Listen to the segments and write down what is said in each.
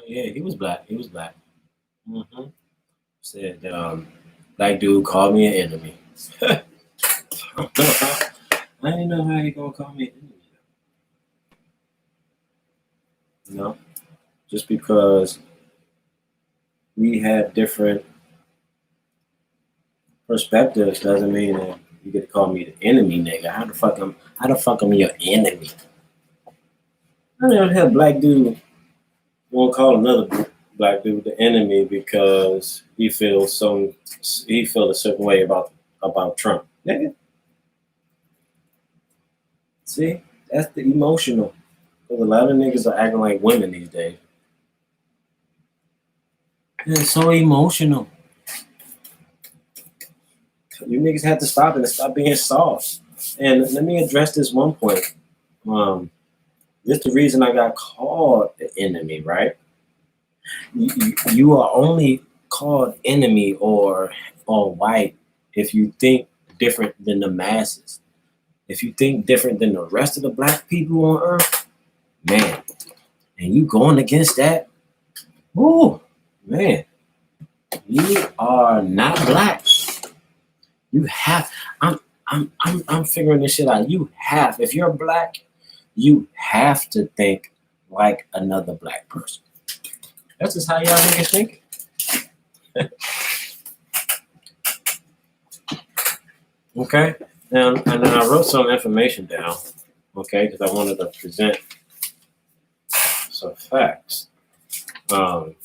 Yeah, he was black. He was black. hmm Said that black dude called me an enemy. I didn't know how he gonna call me an enemy. You know, just because we have different perspectives doesn't mean that you get to call me the enemy, nigga. How the fuck am your enemy? I never had a black dude won't call another black dude the enemy because he feels a certain way about Trump. Nigga, see, that's the emotional. Because a lot of niggas are acting like women these days. It's so emotional. You niggas have to stop it and stop being soft. And let me address this one point. Um, this is the reason I got called the enemy, right? You are only called enemy or white if you think different than the masses. If you think different than the rest of the black people on earth, man, and you going against that, ooh, man, you are not black. You have. I'm figuring this shit out. You have. If you're black, you have to think like another black person. That's just how y'all niggas think. Okay. And then I wrote some information down. Okay, because I wanted to present some facts. Um,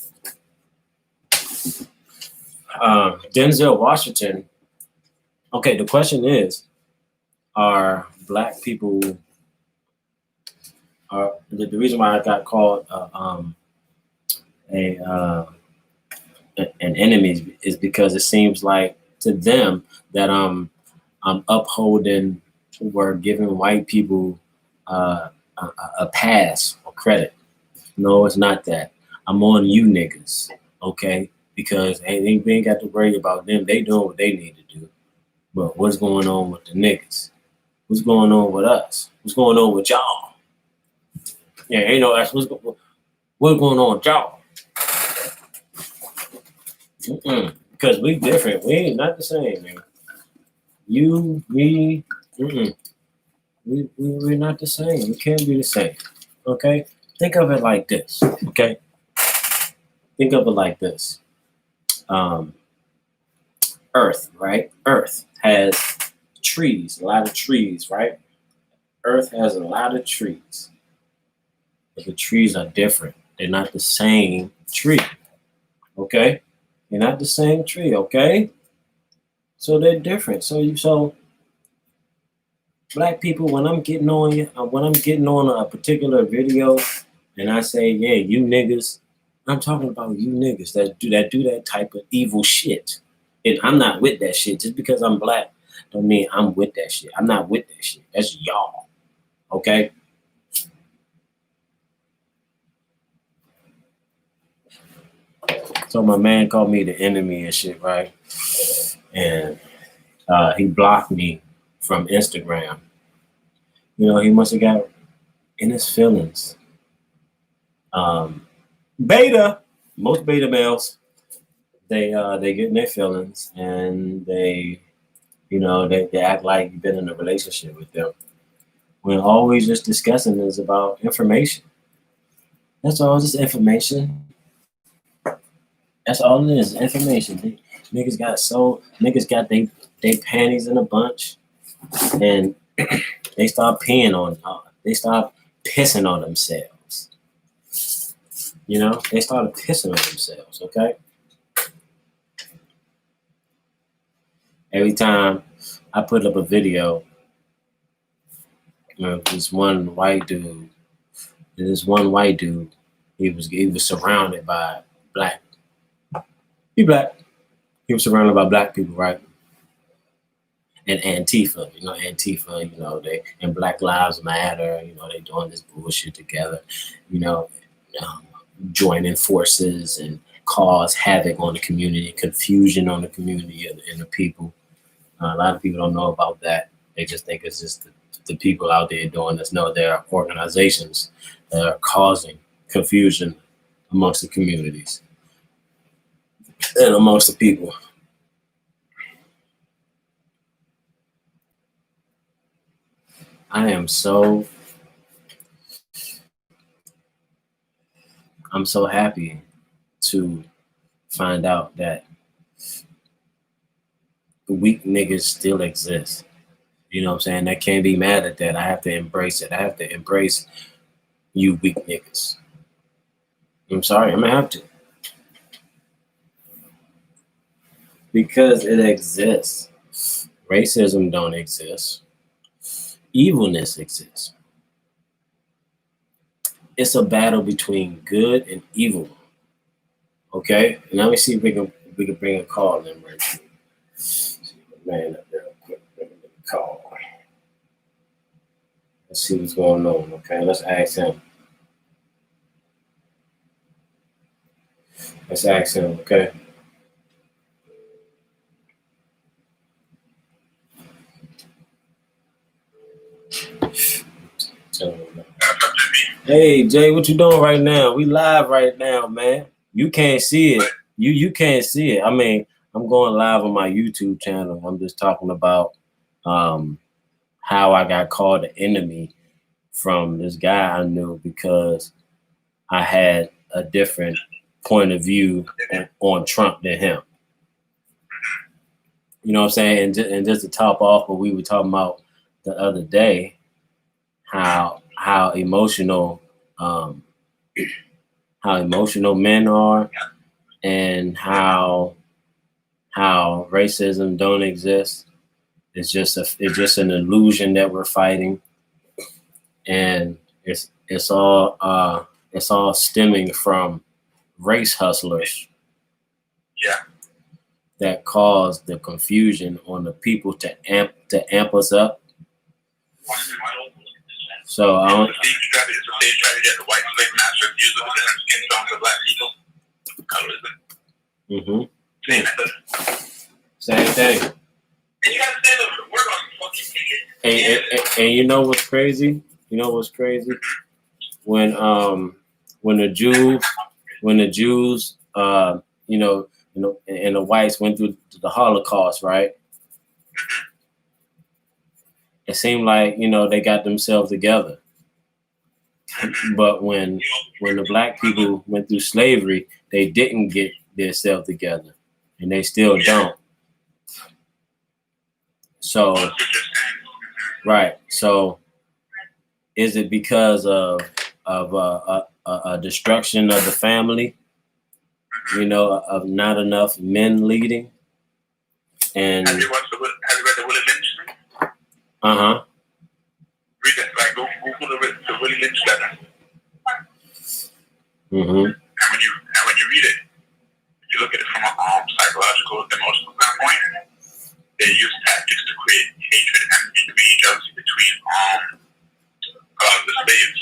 Denzel Washington. Okay, the question is, are black people? Are the reason why I got called a an enemy is because it seems like to them that I'm upholding or giving white people a pass or credit. No, it's not that. I'm on you niggas, okay? Because hey, they ain't got to worry about them. They doing what they need to do. But what's going on with the niggas? What's going on with us? What's going on with y'all? Yeah, ain't no that's what's going on with y'all. Because we different. We ain't not the same, man. You, me, we're not the same. We can't be the same. Okay? Think of it like this. Okay? Think of it like this. Um, Earth, right? Earth has trees, a lot of trees, right? Earth has a lot of trees. But the trees are different. They're not the same tree. Okay? They're not the same tree, okay? So they're different. So black people, when I'm getting on a particular video and I say, yeah, you niggas, I'm talking about you niggas that do that type of evil shit. And I'm not with that shit. Just because I'm black don't mean I'm with that shit. I'm not with that shit. That's y'all. Okay? So my man called me the enemy and shit, right? And he blocked me from Instagram. You know, he must have got in his feelings. Beta, most beta males, they get in their feelings and they act like you've been in a relationship with them. When all we just discussing is about information. That's all, just information. That's all it is, information. Niggas got they panties in a bunch, and they start peeing on. They start pissing on themselves. You know, they started pissing on themselves. Okay. Every time I put up a video, this one white dude, he was surrounded by black. He black. He was surrounded by black people, right? And Antifa, they and Black Lives Matter, they doing this bullshit together, you know, um, joining forces and cause havoc on the community, confusion on the community and the people. A lot of people don't know about that. They just think it's just the people out there doing this. No, there are organizations that are causing confusion amongst the communities and amongst the people. I'm so happy to find out that weak niggas still exist. You know what I'm saying? I can't be mad at that. I have to embrace it. I have to embrace you weak niggas. I'm sorry, I'm gonna have to. Because it exists. Racism don't exist. Evilness exists. It's a battle between good and evil. Okay? And let me see if we can bring a call in right here. Man up there quick. Call. Let's see what's going on. Okay, let's ask him. Okay? Hey Jay, what you doing right now? We live right now, man. You can't see it. You can't see it. I mean, I'm going live on my YouTube channel. I'm just talking about how I got called an enemy from this guy I knew because I had a different point of view on Trump than him. You know what I'm saying? And just to top off what we were talking about the other day, how emotional men are, and how racism don't exist. It's just an illusion that we're fighting, and it's all stemming from race hustlers. Yeah. That cause the confusion on the people to amp us up. So I don't. It's the same strategy that the white slave masters use with different skin tones of black people. Same thing. And you gotta say the word on fucking ticket. And you know what's crazy? When the Jews and the whites went through the Holocaust, right? It seemed like, they got themselves together. But when the black people went through slavery, they didn't get themselves together, and they still don't. So, right. So, is it because of a destruction of the family? Of not enough men leading. And have you read the Willie Lynch thing? Read it. Like go Google the Willie Lynch letter. And when you read it, if you look at it from a psychological, emotional standpoint, they use tactics to create hatred and jealousy between the slaves.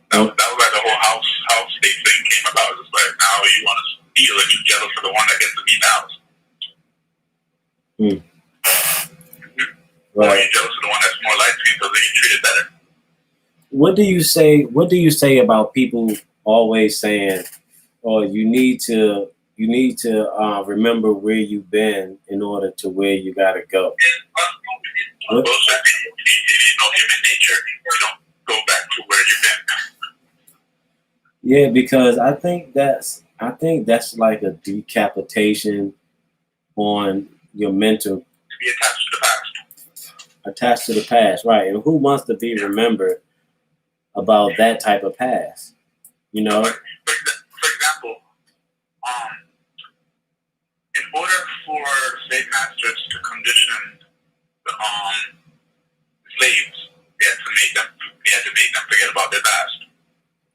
That was like the whole house state thing came about. It's like now you want to steal and you jealous for the one that gets to be the house. Right. Or you jealous of the one that's more likely because they get treated better. What do you say about people always saying, "Oh, you need to remember where you've been in order to where you gotta go"? Bullshit. It is no human nature. You don't go back to where you've been. Yeah, because I think that's like a decapitation on your mental. To be attached to the past. Attached to the past, right? And who wants to be remembered about that type of past? For example, in order for slave masters to condition the slaves, they had to make them forget about their past,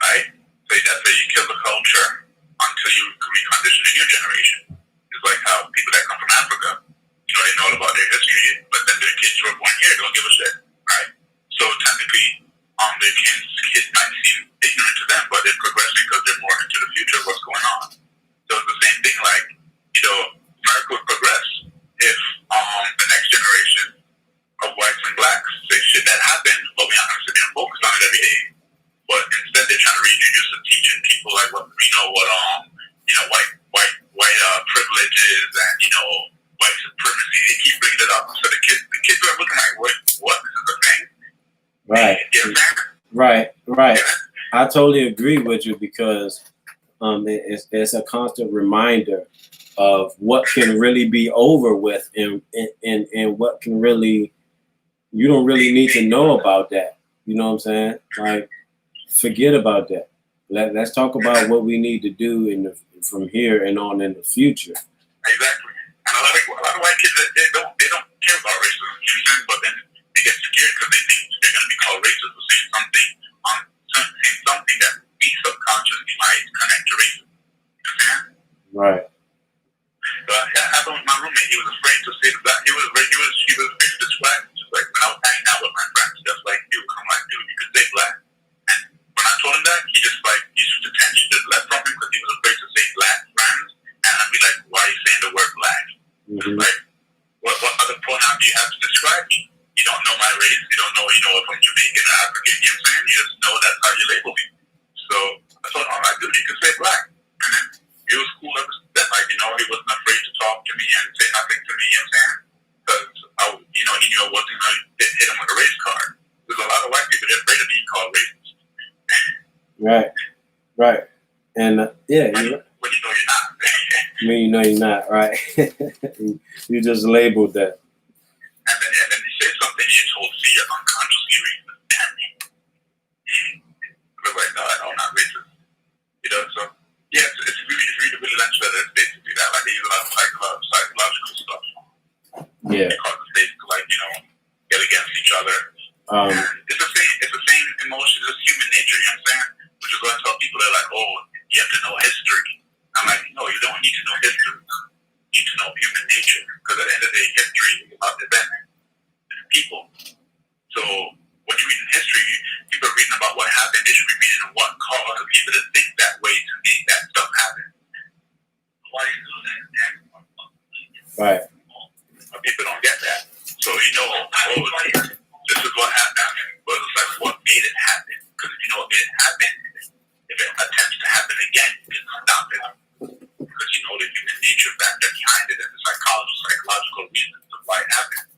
right? So that's why you kill the culture until you recondition a new generation. It's like how people that come from Africa, they know about their history, but then their kids who are born here don't give a shit, right? So technically, their kids might seem ignorant to them, but they're progressing because they're more into the future of what's going on. So it's the same thing, like, America would progress if the next generation of whites and blacks say shit that happened, but we're not going to sit there and focus on it every day. like what white privileges and white supremacy. They keep bringing it up, so the kids are looking like, what? This is a thing, Right. You know what I'm saying? Right. Yeah. I totally agree with you because it's a constant reminder of what can really be over with and what can really, you don't really need to know about that. You know what I'm saying? Like, forget about that. Let's talk about what we need to do from here and on in the future. Exactly. And a lot of white kids, they don't care about racism, you know what I'm saying? But then they get scared because they think they're going to be called racist for saying something that we subconsciously might connect to racism. You know what I'm saying? Right. But that happened with my roommate. He was afraid to say that. He was afraid to describe it. Just like when I was hanging out with my friends, just like you, I'm like, dude, you could say black. And when I told him that, he just like used attention just left from him because he was afraid to say black friends. And I'd be like, why are you saying the word black? Mm-hmm. Like, what other pronoun do you have to describe me? You don't know my race. You don't know, if I'm Jamaican or African. You know what I'm saying? You just know that's how you label me. So I told him, like, dude, you can say black. And then it was cool ever since then. Like, he wasn't afraid to talk to me and say nothing to me. You know what I'm saying? Because, he knew I wasn't going to hit him with a race card. There's a lot of white people that are afraid of being called racist. Right. And yeah, when you know you're not. When you know you're not, right? You just labeled that. And then you say something you're told, see, you're unconsciously racist. Damn it. We're like, no, I'm not racist. So, yeah, it's really lunch letter. It's basically that. Like, they use a lot of psychological stuff. Yeah. They cause the states to, get against each other. It's the same emotion, it's human nature, you know what I'm saying? Which is what I tell people, they're like, oh, you have to know history. I'm like, no, you don't need to know history. You need to know human nature. Because at the end of the day, history is about the event. It's people. So when you read in history, people are reading about what happened. They should be reading what caused the people to think that way to make that stuff happen. Why do you do that? Right. But people don't get that. So this is what happened. But it's like what made it happen. Because if you know what made it happen, if it attempts to happen again, you can stop it. Because you know the human nature factor behind it and the psychological reasons of why it happened.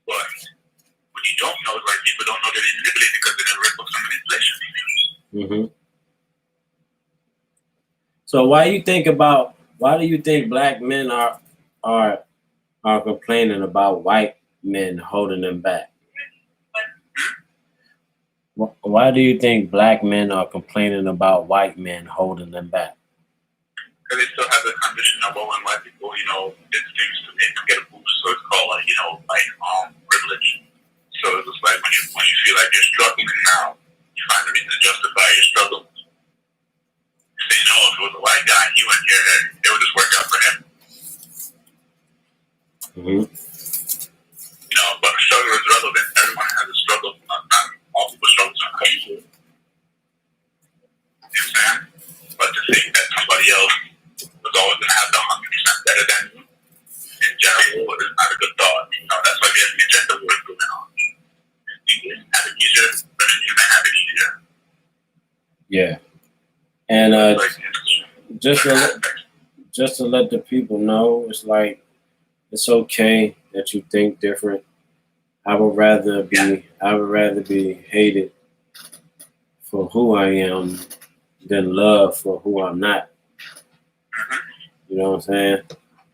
But what you don't know is people don't know that they manipulate because they never read books on manipulation. Mm-hmm. So why do you think black men are complaining about white men holding them back? Why do you think black men are complaining about white men holding them back? Because they still have the condition of when white people, did things to get a boost. So it's called privilege. So it's just like when you feel like you're struggling now, you find a reason to justify your struggle. So if it was a white guy, he went here, it would just work out for him. Mm-hmm. But a struggle is relevant. Everyone has a struggle. Not all people's struggles are equal. You know what I'm saying? But to think that somebody else was always going to have the 100% better than you, in general, is not a good thought. That's why we have the agenda war going on. You have it easier, women can have it easier. Yeah. And just to let the people know, it's okay that you think different. I would rather be hated for who I am than loved for who I'm not. You know what I'm saying?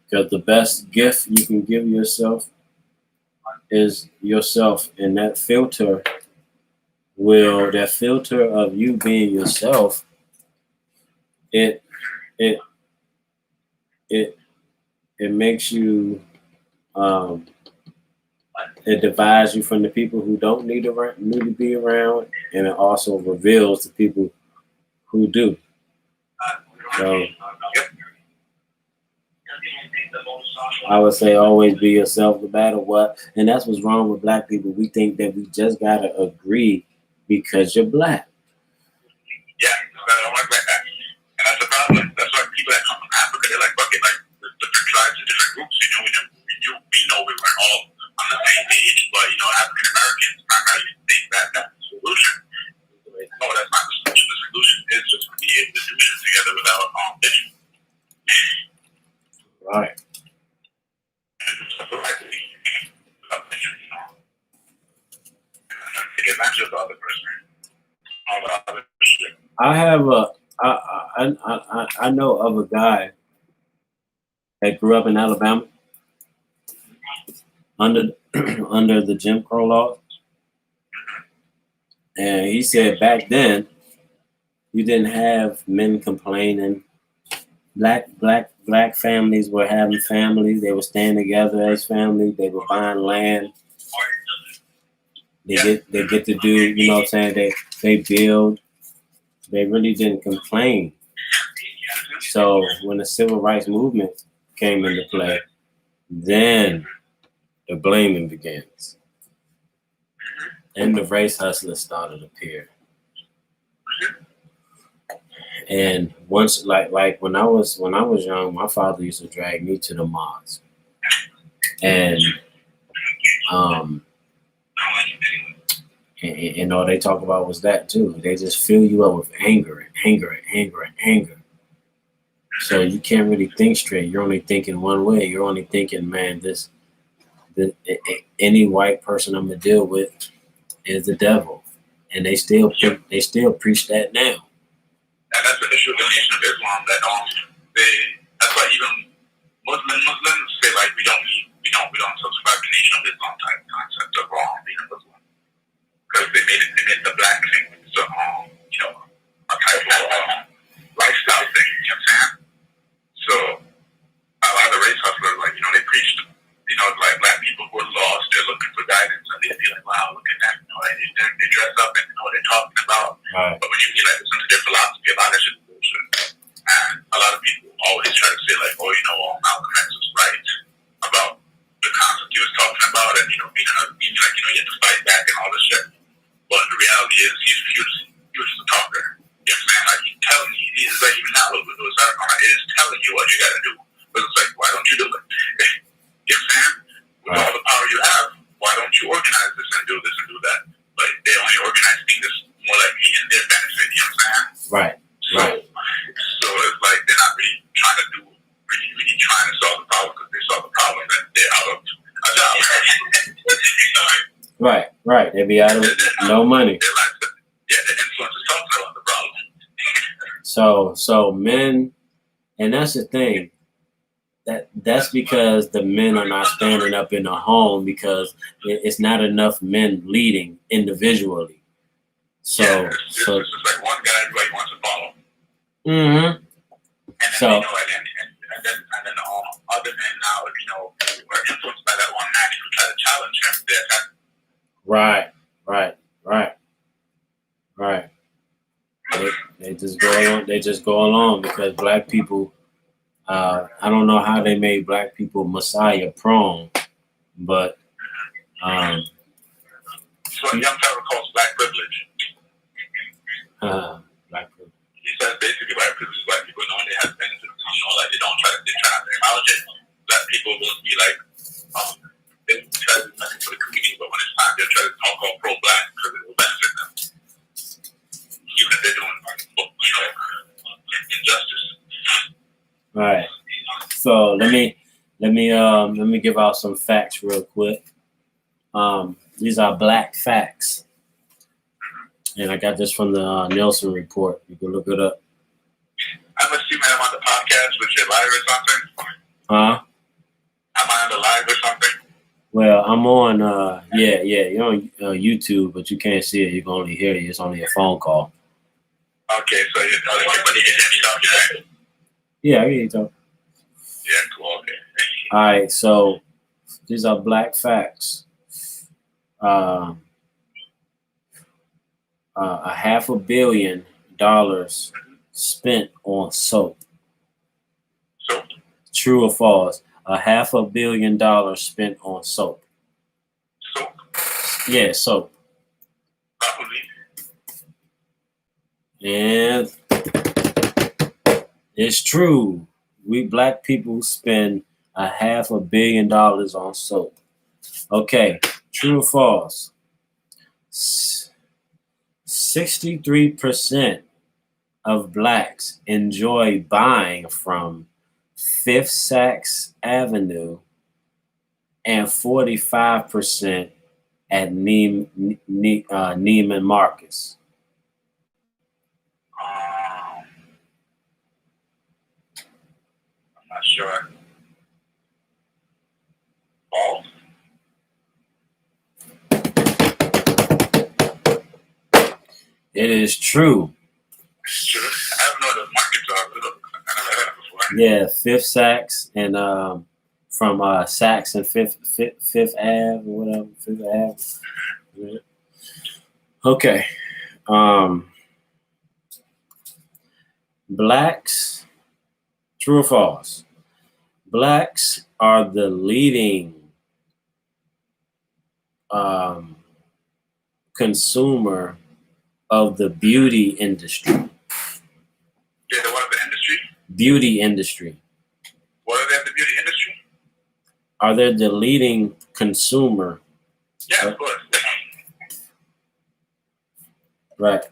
Because the best gift you can give yourself is yourself, and that filter of you being yourself, it makes you it divides you from the people who don't need to be around, and it also reveals the people who do. So I would say always be yourself no matter what. And that's what's wrong with black people. We think that we just gotta agree because you're black. Yeah, I don't like that. And that's the problem. That's why people that come from Africa, they're like bucket different tribes and different groups. We know we weren't all on the same page, but African Americans primarily think that that's the solution. No, that's not the solution. The solution is just to be able to do shit together. I have a I know of a guy that grew up in Alabama under under the Jim Crow law, and he said back then you didn't have men complaining. Black families were having families. They were staying together as family. They were buying land. They get to do, you know what I'm saying? They build. They really didn't complain. So when the civil rights movement came into play, then the blaming begins. And the race hustlers started to appear. And once, like when I was young, my father used to drag me to the mosque, and and all they talk about was that too. They just fill you up with anger and anger and anger and anger. So you can't really think straight. You're only thinking one way. You're only thinking, man, any white person I'm gonna deal with is the devil, and they still preach that now. And that's the issue of the Nation of Islam that that's why even Muslims say like we don't subscribe to Nation of Islam type concept of being a Muslim because they made the black thing so a type of lifestyle thing. You know what I'm saying? So a lot of the race hustlers they preached like black people who are lost, they're looking for guidance, and they'd be like, wow, look at that, they dress up and know what they're talking about. Right. But when you listen to their philosophy, a lot of shit is bullshit. And a lot of people always try to say like, oh, Malcolm X was right about the concept he was talking about, and being like, you have to fight back and all this shit. But the reality is, he was just a talker. You know what I'm saying? Like, he's telling you, he's like, even now, with the Sarkon, it is telling you what you got to do. But it's like, why don't you do it? You know what I'm saying? With all the power you have, why don't you organize this and do this and do that? Like, they only organize things more like me and their benefit, you know what I'm saying? Right. So it's like they're not really trying to really trying to solve the problem because they solve the problem that they're out of a job. Right. They be out of no money. The influence is talking about the problem. So men, and that's the thing. That's because the men are not standing up in the home because it's not enough men leading individually. So it's just like one guy who wants to follow. Mm-hmm. And then and then other men now, who are influenced by that one man who try to challenge him. Right. They just go along because black people. I don't know how they made black people Messiah prone, but so Young Terror calls black privilege. Black privilege. He says basically black privilege is black people knowing they have benefits. Like they try not to acknowledge it. Black people will be like, they try to do nothing for the community, but when it's time, they'll try to talk all pro-black because it will benefit them, even if they're doing injustice. Right. So let me give out some facts real quick. These are black facts, and I got this from the Nielsen report. You can look it up. I'm assuming I'm on the podcast with your live or something. Huh? Am I on the live or something? Well, I'm on. You're on YouTube, but you can't see it. You can only hear it. It's only a phone call. Okay, so you're telling me when you can hear me talking, right? Yeah, I hear you talk. Yeah, cool. Okay. All right, so these are black facts. $500 million spent on soap. Soap? True or false? $500 million spent on soap. Soap? Yeah, soap. Probably. And it's true. We black people spend $500 million on soap. Okay, true or false? 63% of blacks enjoy buying from Fifth Saks Avenue and 45% at Neiman Marcus. Not sure. False. It is true. It's true. I don't know what those markets are. I never heard of it before. Yeah, Fifth Saks and from Saks and Fifth Ave or whatever, Fifth Ave. Yeah. Okay. Blacks, true or false? Blacks are the leading consumer of the beauty industry. Yeah, the what of the industry? Beauty industry. What are they in the beauty industry? Are they the leading consumer? Yeah, of course. Right.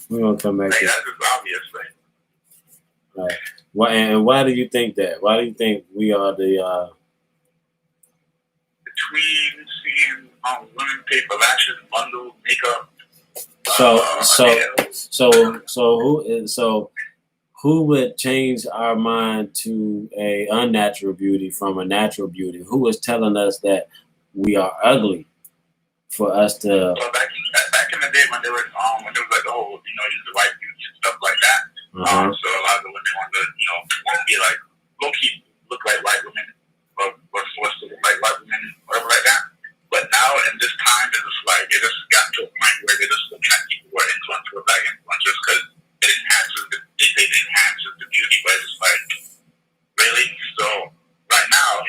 We're gonna come back Like, to that's just obvious. Like, right. Why do you think that? Why do you think we are the between seeing women pay for lashes, bundles, makeup. So who would change our mind to a unnatural beauty from a natural beauty? Who is telling us that we are ugly for us to? Well, back in the day when there was like the whole use the white beauty and stuff like that. So a lot of the women wanted to be like low key look like white women or forced to look like white women, whatever like that. But now in this time, it's just like it just got to a point where they're just looking at people who are influenced or black influencers because it enhances the beauty, but it's like really. So right now,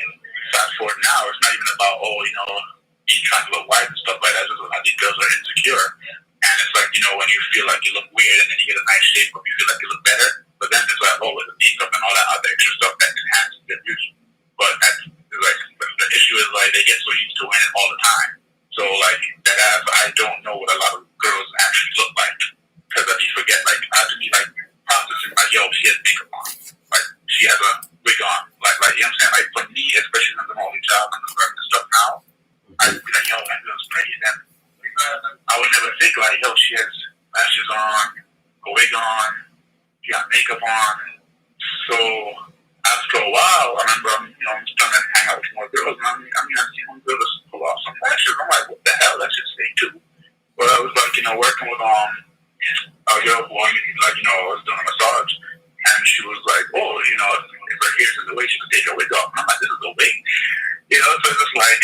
fast forward now, it's not even about being trying to look white and stuff like that. It's just these girls are insecure, and it's like when you feel like you look weird and then you get a nice shape, or you feel like you look better, but then it's like with the makeup and all that other extra stuff that enhances their beauty. But that's like the issue is like they get so used to wearing it all the time. So like that ass, I don't know what a lot of girls actually look like because you forget like I have to be like processing like she has makeup on, like she has a wig on, like you know what I'm saying. Like for me, especially since I'm only child and the stuff now, I would be like that girl's pretty. Then I would never think like she has lashes on, a wig on, she got makeup on, so. After a while, I remember I'm starting to hang out with more girls, and I see one girl just pull off some lashes. I'm like, what the hell? That's just fake too. But I was like, working with a girl who I was doing a massage, and she was like, oh, if her hair's in the way, she could take her wig off. And I'm like, this is a wig, so it's just like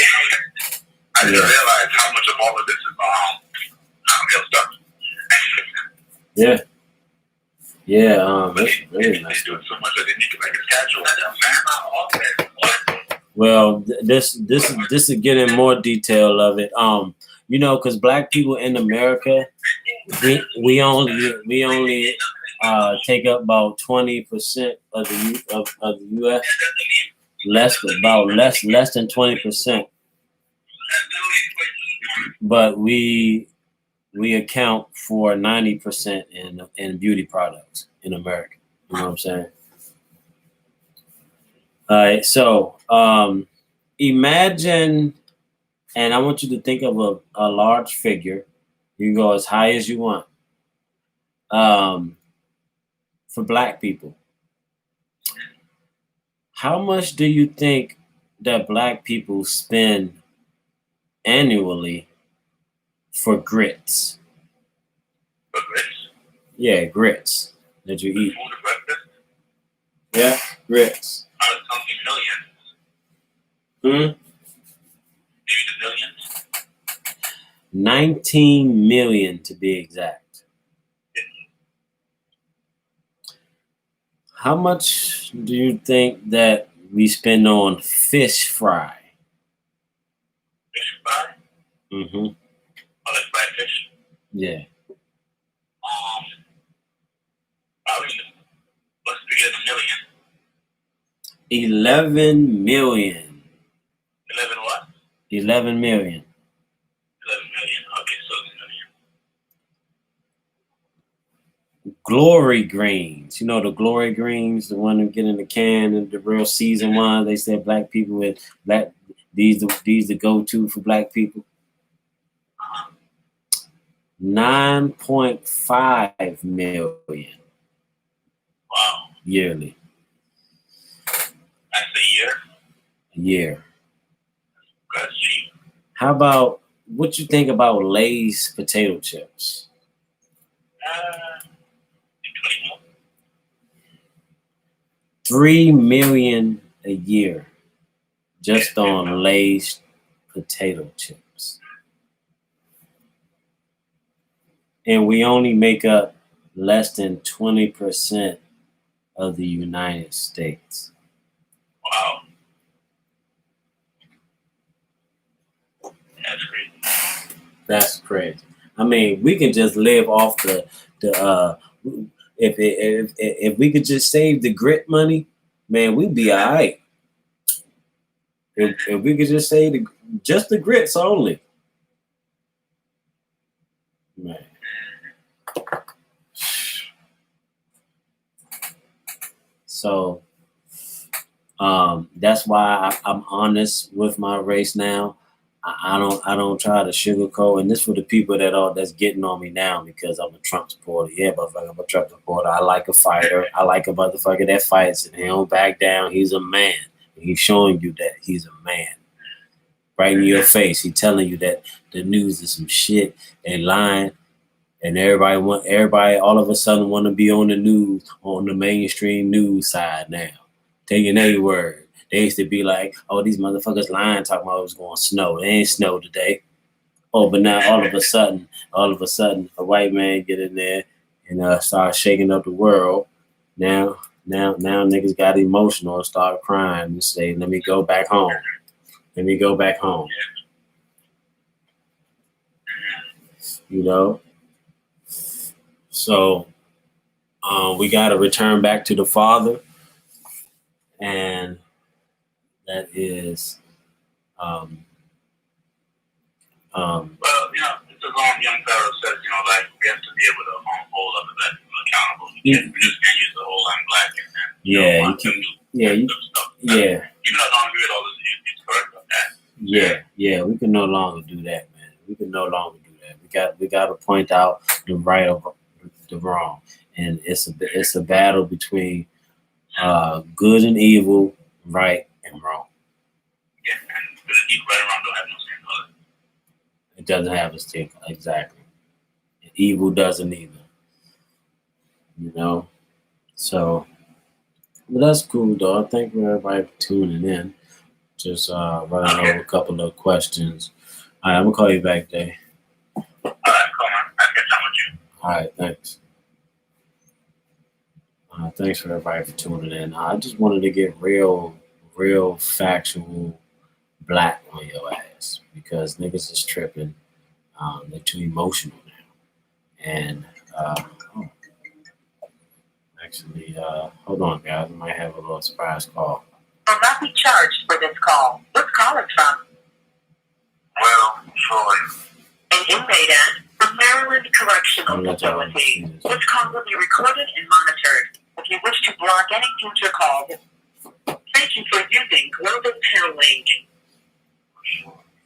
I didn't realize how much of all of this is real stuff. Yeah. Yeah, But that's really they nice. do it so much that they need to make it casual. Well, this is getting more detail of it. Because black people in America, we only take up about 20% of the U.S. less than 20%, but we account for 90% in beauty products in America. You know what I'm saying? All right, so imagine, and I want you to think of a large figure. You can go as high as you want. For black people, how much do you think that black people spend annually for grits? For grits? Yeah, grits that you eat. Food for breakfast? Yeah, grits. I was counting millions. Maybe the millions? 19 million to be exact. How much do you think that we spend on fish fry? Fish fry? Mm-hmm. Oh, like fried fish? Yeah. Probably let's figure it a million. 11 million. 11 what? 11 million. 11 million. Okay, so a million. Glory greens. You know the glory greens, the one that get in the can and the real seasoned one. They said black people with black. These the go-to for black people. 9.5 million. Wow. Yearly. a year. That's cheap. How about what you think about Lay's potato chips? 20 more. 3 million a year just on Lay's potato chips. And we only make up less than 20% of the United States. Wow. That's crazy. That's crazy. I mean, we can just live off the if we could just save the grit money, man, we'd be all right. If we could just save just the grits only, man. So that's why I'm honest with my race now. I don't try to sugarcoat, and this for the people that's getting on me now because I'm a Trump supporter. Yeah, motherfucker, I'm a Trump supporter. I like a fighter. I like a motherfucker that fights and he don't back down. He's a man. He's showing you that he's a man. Right in your face. He's telling you that the news is some shit. They lying. And everybody all of a sudden want to be on the news, on the mainstream news side now. Taking a word. They used to be like, oh, these motherfuckers lying, talking about it was going to snow. It ain't snow today. Oh, but now all of a sudden, a white man get in there and start shaking up the world. Now niggas got emotional and start crying and say, let me go back home. Let me go back home. You know? So we got to return back to the Father. And that is Well, it's as long young Pharaoh says, like we have to be able to hold other black people accountable. We just can't use the whole I'm black and yeah. Even though I don't agree with all this, it's correct about that. Yeah, we can no longer do that, man. We can no longer do that. We got to point out the right of the wrong, and it's a battle between good and evil, right and wrong. Yeah, and good and evil, right and wrong don't have no skin color. It doesn't have a skin color, exactly. Evil doesn't either. You know, so but that's cool though. I thank everybody for tuning in. Just running over a couple of questions. All right, I'm gonna call you back, Dave. All right, come on. I'll get done with you. All right, thanks. Thanks for everybody for tuning in. I just wanted to get real factual black on your ass because niggas is tripping. They're too emotional now. And actually, hold on, guys. I might have a little surprise call. Will not be charged for this call. What's calling from? Well, Troy. An inmate at the Maryland Correctional Facility. This call will be recorded and monitored. If you wish to block any future calls, thank you for using Global Tel Link.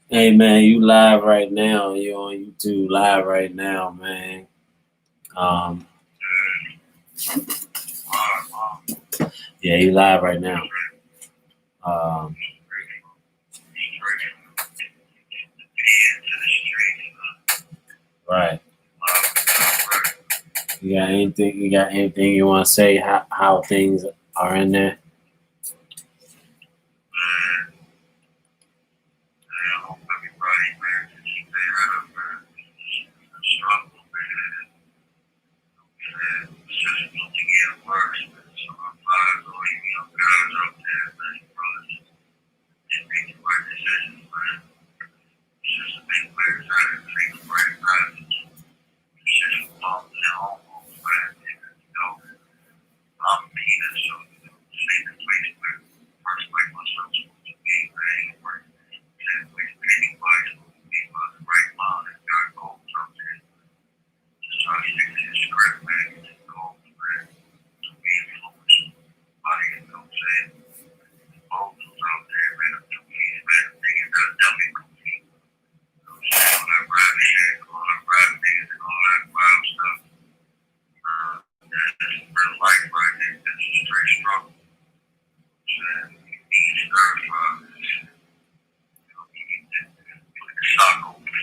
Hey man, you live right now. You on YouTube live right now, man. Yeah, you live right now. Right. You got anything you want to say how things are in there?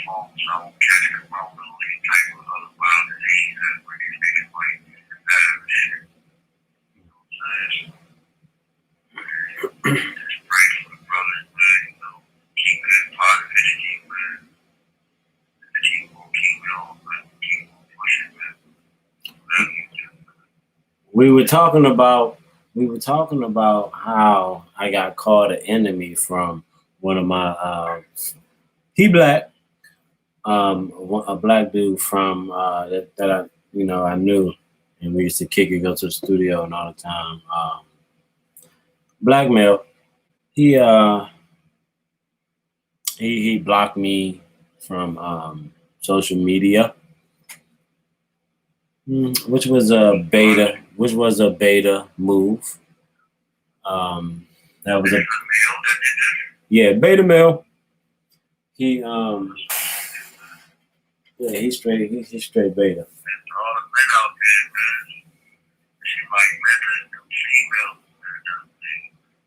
phone, so I won't catch corona or any type of other wild disease that where these niggas might have and shit. You know what I'm saying? Just pray for the brothers, man. You know, keep good positive energy, man. And keep it on, man. Keep on pushing, man. Love you too. We were talking about how I got called an enemy from one of my he black a black dude from that I I knew, and we used to kick it, go to the studio and all the time. Black male. He blocked me from social media, which was a beta move. That was beta male. He he's straight beta. And all the men out there, man, she might mention them females,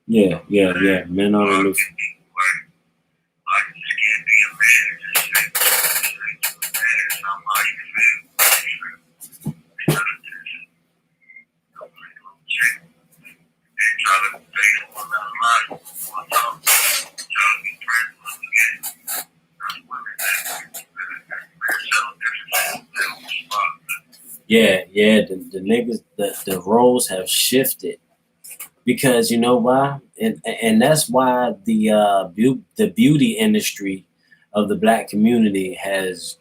Yeah. Men on the loose. I just can't be a man and just say to a man somehow you feel instead of just check and try to date on that line on top, try to be friends with again. That's women that settle different. They don't respond. Yeah. The niggas, the roles have shifted because you know why, and that's why the beauty industry of the black community has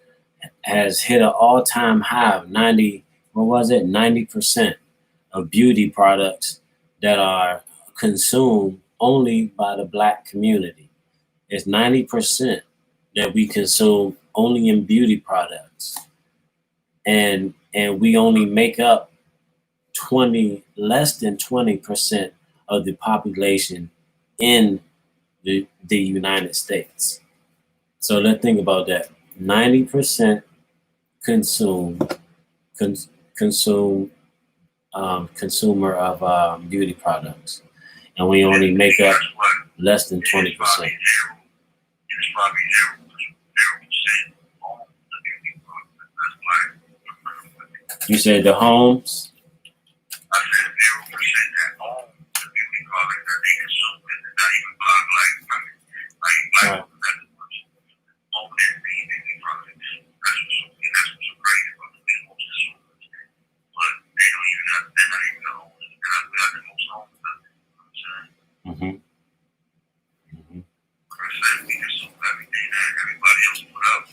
hit an all-time high of 90% of beauty products that are consumed only by the black community. It's 90% that we consume only in beauty products, and we only make up less than 20% of the population in the United States. So let's think about that. 90% consumer of beauty products, and we only make up less than 20%. It's probably 0% on the beauty product. That's like You said the homes. I said 0% at home the beauty product that they consume and not even buy like Right. over there being beauty products. That's what's so crazy about the most consumers. But they're not even the owners. They're not the most owners. You know what I'm saying? Chris said we consume everything that everybody else put up.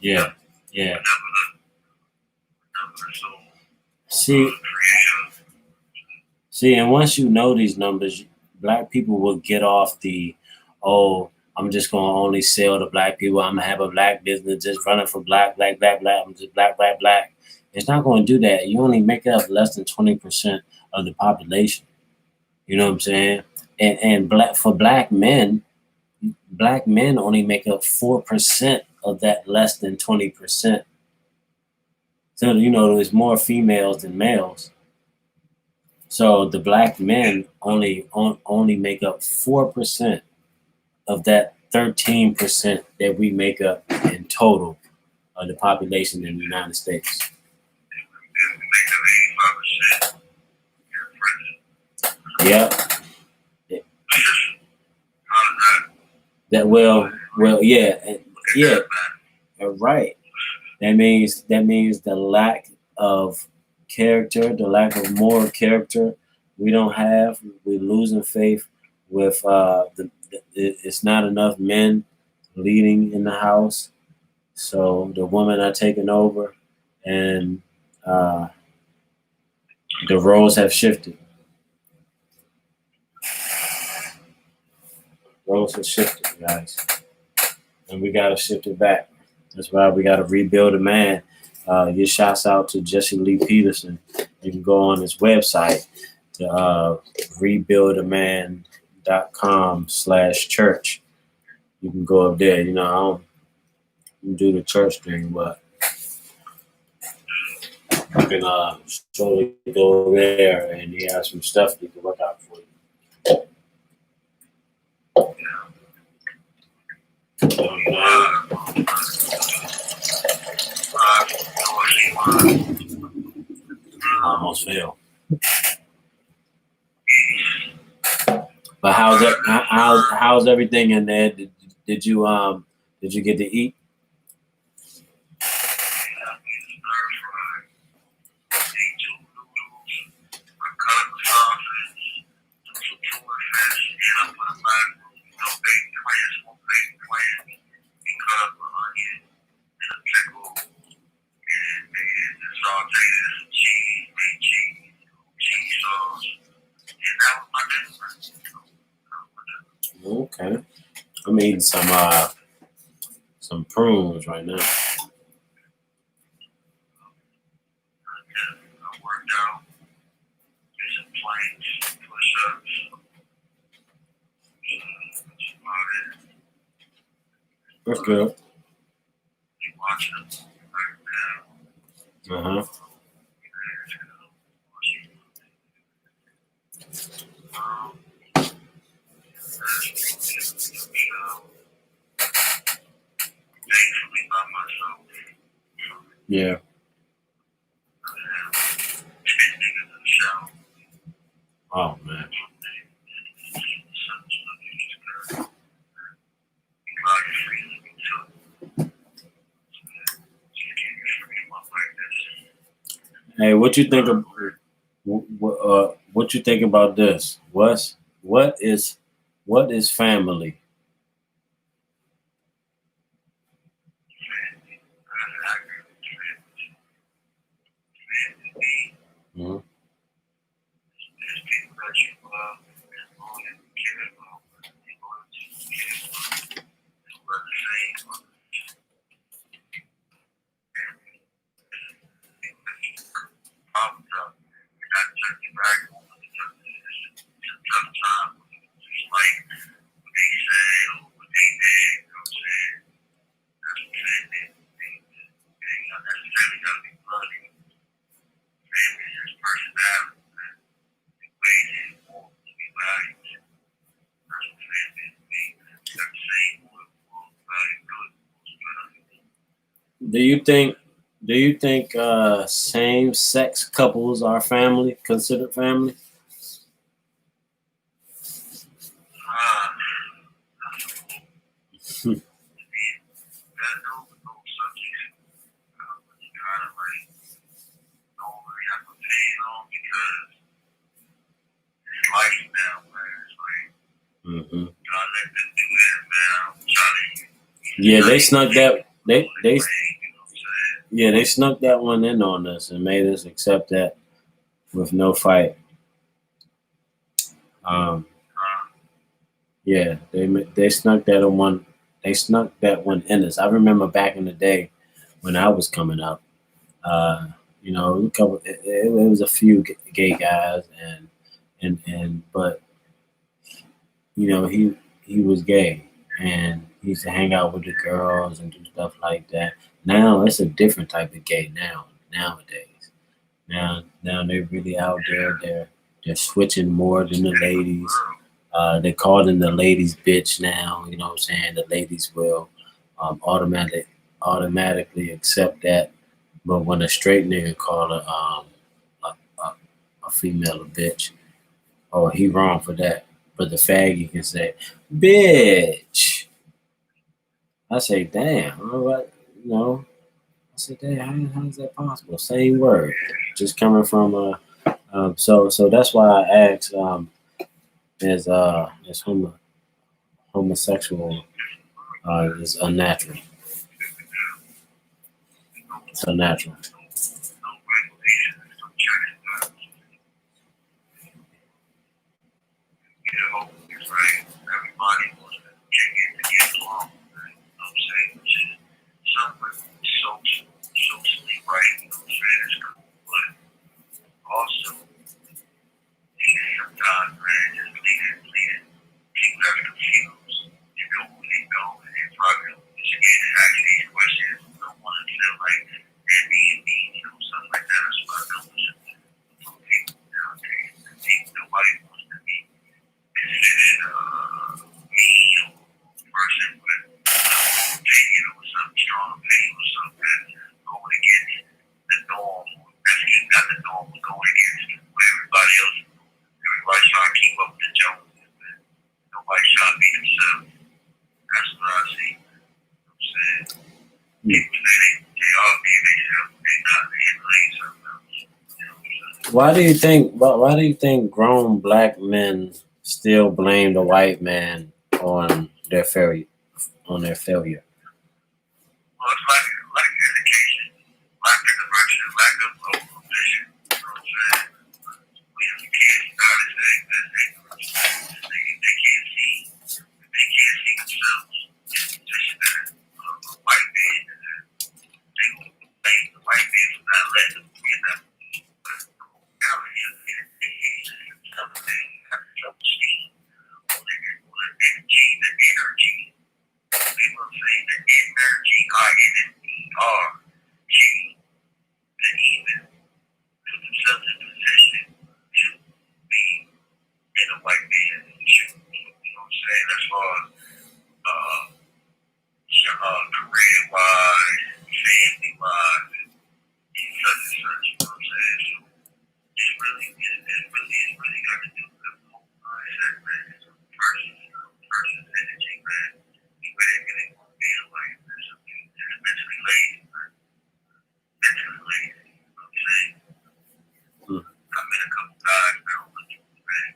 Yeah. Never See, and once you know these numbers, black people will get off the, oh, I'm just going to only sell to black people. I'm going to have a black business just running for black. I'm just black. It's not going to do that. You only make up less than 20% of the population. You know what I'm saying? And black men only make up 4% of that less than 20%. So, there's more females than males. So the black men only make up 4% of that 13% that we make up in total of the population in the United States. Yep. Yeah. Right. That means the lack of character, the lack of moral character we don't have. We're losing faith with it's not enough men leading in the house, so the women are taking over, and the roles have shifted. Roles have shifted, guys, and we gotta shift it back. That's why we gotta rebuild a man. Give shouts out to Jesse Lee Peterson. You can go on his website to rebuildaman.com/church. You can go up there. I don't do the church thing, but you can slowly go there, and he has some stuff he can work out for you. Almost fell. But how's everything in there? Did you get to eat? Okay. I'm eating some prunes right now. That's good. Uh-huh. Yeah. Oh man. Hey, what you think of what you think about this? What is family? Mm-hmm. Do you think same sex couples are considered family? Mm-hmm. Yeah, they snuck that. They snuck that one in on us and made us accept that with no fight. Yeah, they snuck that on one. They snuck that one in us. I remember back in the day when I was coming up. You know, it was a few gay guys, but you know he was gay and he used to hang out with the girls and do stuff like that. Now it's a different type of gay nowadays. Now they're really out there. They're switching more than the ladies. They calling the ladies bitch now. You know what I'm saying? The ladies will automatically accept that. But when a straight nigga call a female a bitch, oh, he wrong for that. But the faggy can say, bitch. I say, damn, all right, you know. I said, damn, how is that possible? Same word, just coming from so that's why I asked, is homosexual is unnatural. It's unnatural. People say they all be themselves, they not, they emulate something else. You know what I'm saying? Why do you think grown black men still blame the white man on their failure? Well, it's like education, lack of direction, lack of vision. You know what I'm saying? We have kids started saying that they can't see themselves in the position that a white man is in. They will blame the white man for not letting them be in that position. But the reality of it is something have self-esteem or the energy. People say the energy, I-N-N-E-R-G, to even put themselves in position to be in a white man's shoes. You know what I'm saying? As far as career-wise, family-wise, and such and such. You know what I'm saying? So it's really got to do with the whole mindset, man. It's a person's energy, man. You really want to be in life. It's mentally lazy, man. Mentally lazy. You know what I'm saying? I met a couple guys now, man.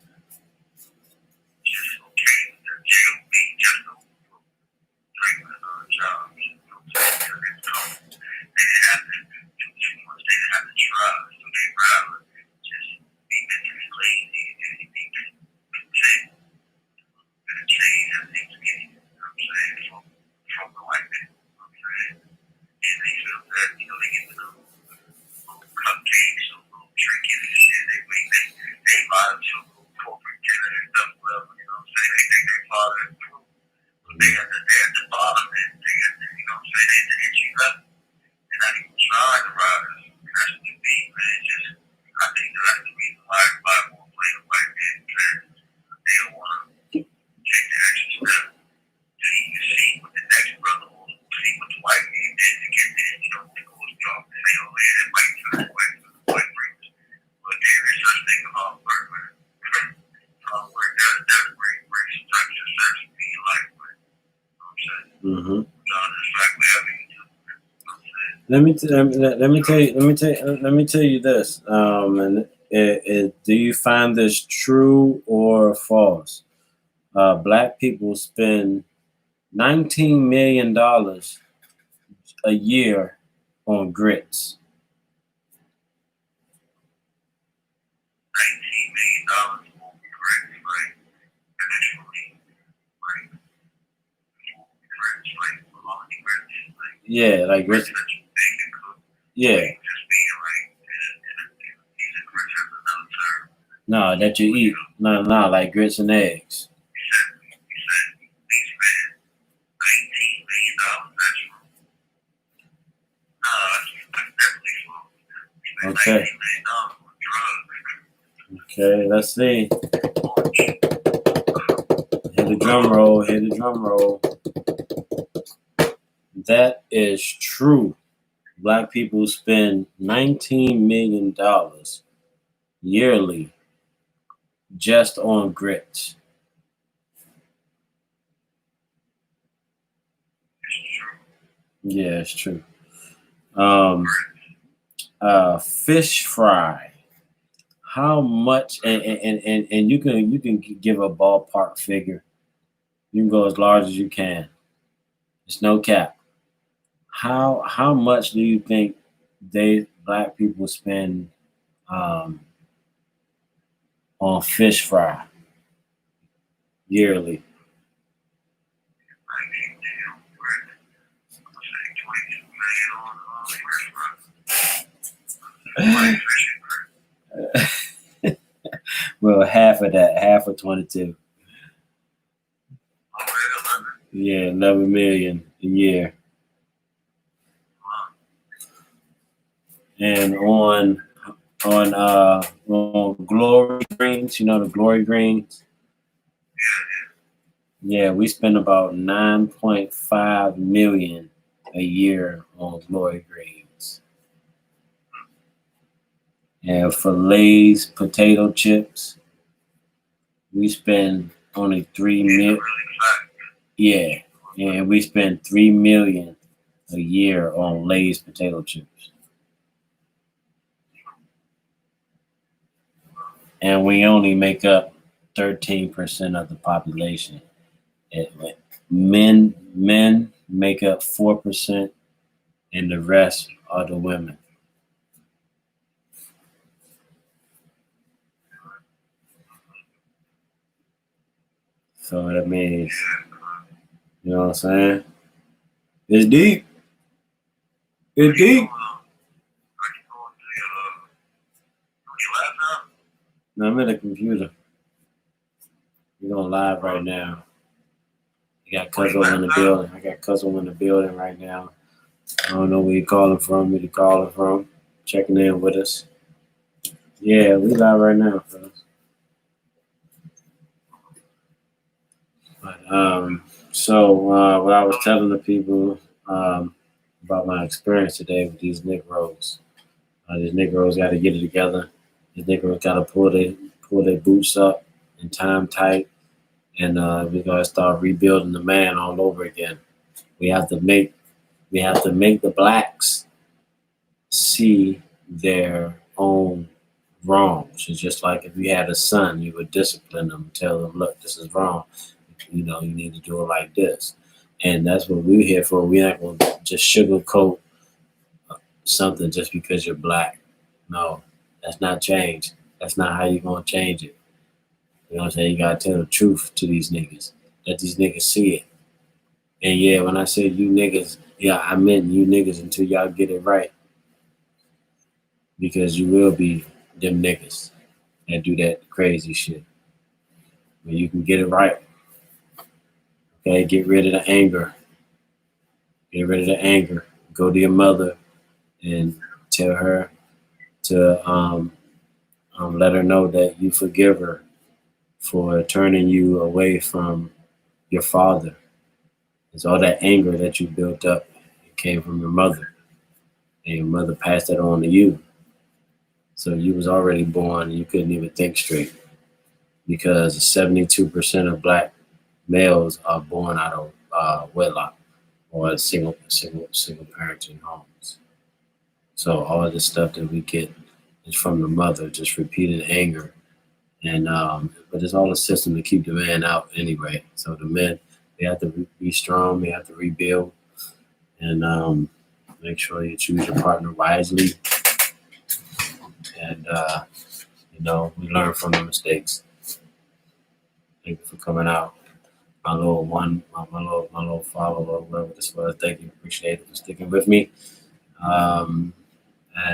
Just okay with their JOB, just no regular jobs. You know what I'm saying? They didn't have to do too much. They didn't have to try. So they rather just be mentally lazy and be content. And change as things get, you know what I'm saying, from the white man. You know what I'm saying? And they feel that, you know, they get the little cupcakes or little trinkets and shit. They buy them to a little corporate dinner and stuff, whatever, you know what I'm saying? They think their father is cool. But they at the bottom, and they at the, you know what I'm saying, they at the entry level. They're not even trying to rise. And that's what it be, man. Just, I think that's the reason why everybody won't play the white man, because they don't want to take the extra step to even see what the next brother or see what the white man did to get there, you know, to go to job and say, oh, yeah, that might be the white brings. But there is such thing as hard work, man. Hard work does bring some type of success in your life, man. You know what I'm saying? Mm-hmm. Just like whatever you do, man. You know what I'm saying? Let me tell you this. Do you find this true or false? Black people spend $19 million a year on grits. $19 million won't be correct, like, initially, like, grits, like, quality grits, like, Yeah, like grits. that you make and cook. Yeah. Just being like, using grits as another term. No, that you eat. No, like grits and eggs. You said we spend $19 million. That's wrong. That's definitely wrong. We spend Okay. $19 million on drugs. Okay, let's see. Hit the drum roll. That is true. Black people spend $19 million yearly just on grits. Yeah, it's true. Fish fry. How much? And you can give a ballpark figure. You can go as large as you can. It's no cap. How much do you think black people spend on fish fry yearly? Well, half of 22. Yeah, 11 million a year. And on Glory Greens, you know the Glory Greens? Yeah, we spend about 9.5 million a year on Glory Greens. And for Lay's potato chips, we spend only 3 million. Yeah, and we spend 3 million a year on Lay's potato chips. And we only make up 13% of the population. Men make up 4%, and the rest are the women. So that means, you know what I'm saying? It's deep. It's deep. No, I'm in the computer. We're going live right now. You got Cuzzo in the building. I got Cuzzo in the building right now. I don't know where you're calling from. Where you calling from? Checking in with us. Yeah, we live right now, fellas. But so what I was telling the people about my experience today with these Negroes. These Negroes got to get it together. These Negroes got to pull their boots up and tie them tight, and we're gonna start rebuilding the man all over again. We have to make the blacks see their own wrongs. It's just like if you had a son, you would discipline them, tell them, look, this is wrong. You know, you need to do it like this. And that's what we're here for. We're not going to just sugarcoat something just because you're black. No, that's not change. That's not how you're going to change it. You know what I'm saying? You got to tell the truth to these niggas. Let these niggas see it. And yeah, when I said you niggas, yeah, I meant you niggas until y'all get it right. Because you will be them niggas that do that crazy shit. But you can get it right. Okay, get rid of the anger. Get rid of the anger. Go to your mother and tell her to let her know that you forgive her for turning you away from your father. It's all that anger that you built up. It came from your mother. And your mother passed it on to you. So you was already born, you couldn't even think straight. Because 72% of black males are born out of wedlock or single parenting homes. So all of this stuff that we get is from the mother, just repeated anger. And but it's all a system to keep the man out anyway. So the men, they have to be strong, they have to rebuild, and make sure you choose your partner wisely. And you know, we learn from the mistakes. Thank you for coming out. My little follower, whoever this was, thank you. Appreciate it for sticking with me. And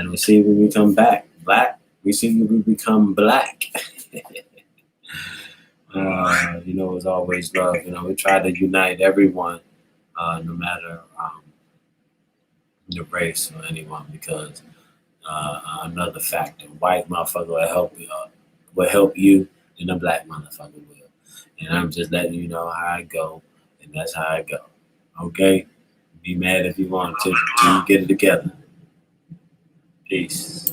we see when we come back. Black. We see when we become black. You know, it's always love. You know, we try to unite everyone, no matter the race or anyone, because another factor, white motherfucker will help you, and a black motherfucker will. And I'm just letting you know how I go, and that's how I go. Okay? Be mad if you want to till you get it together. Peace.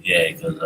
Yeah, because